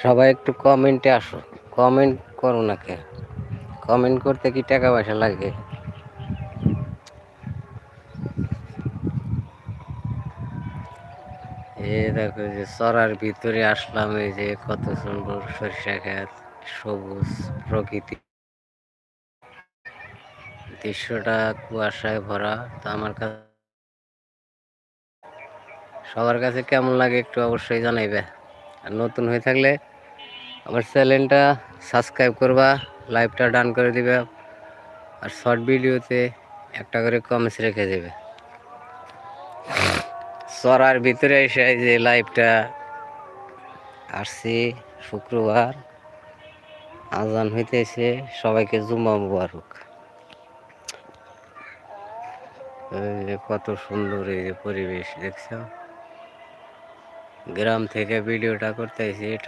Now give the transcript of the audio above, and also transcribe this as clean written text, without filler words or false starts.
সবাই একটু কমেন্টে আসো, কমেন্ট করো না কে? কমেন্ট করতে কি টাকা পয়সা লাগে? এই দেখো যে চরার ভিতরে আসলাম, এই যে কত সুন্দর সরিষা ক্ষেত, সবুজ প্রকৃতি, দৃশ্যটা কুয়াশায় ভরা। তো আমার কাছে, সবার কাছে কেমন লাগে একটু অবশ্যই জানাইবে। আর নতুন হয়ে থাকলে আমার চ্যানেলটা সাবস্ক্রাইব করবা, লাইভটা ডান করে দিবে, আর শর্ট ভিডিওতে একটা করে কমেন্টস রেখে দেবে। চরার ভিতরে এসে এই যে লাইভটা আসছি, শুক্রবার আজান হইতেছে, সবাইকে জুম্মা মুবারক। এই যে কত সুন্দর এই যে পরিবেশ দেখছো, গ্রাম থেকে ভিডিওটা করতেছি। এটা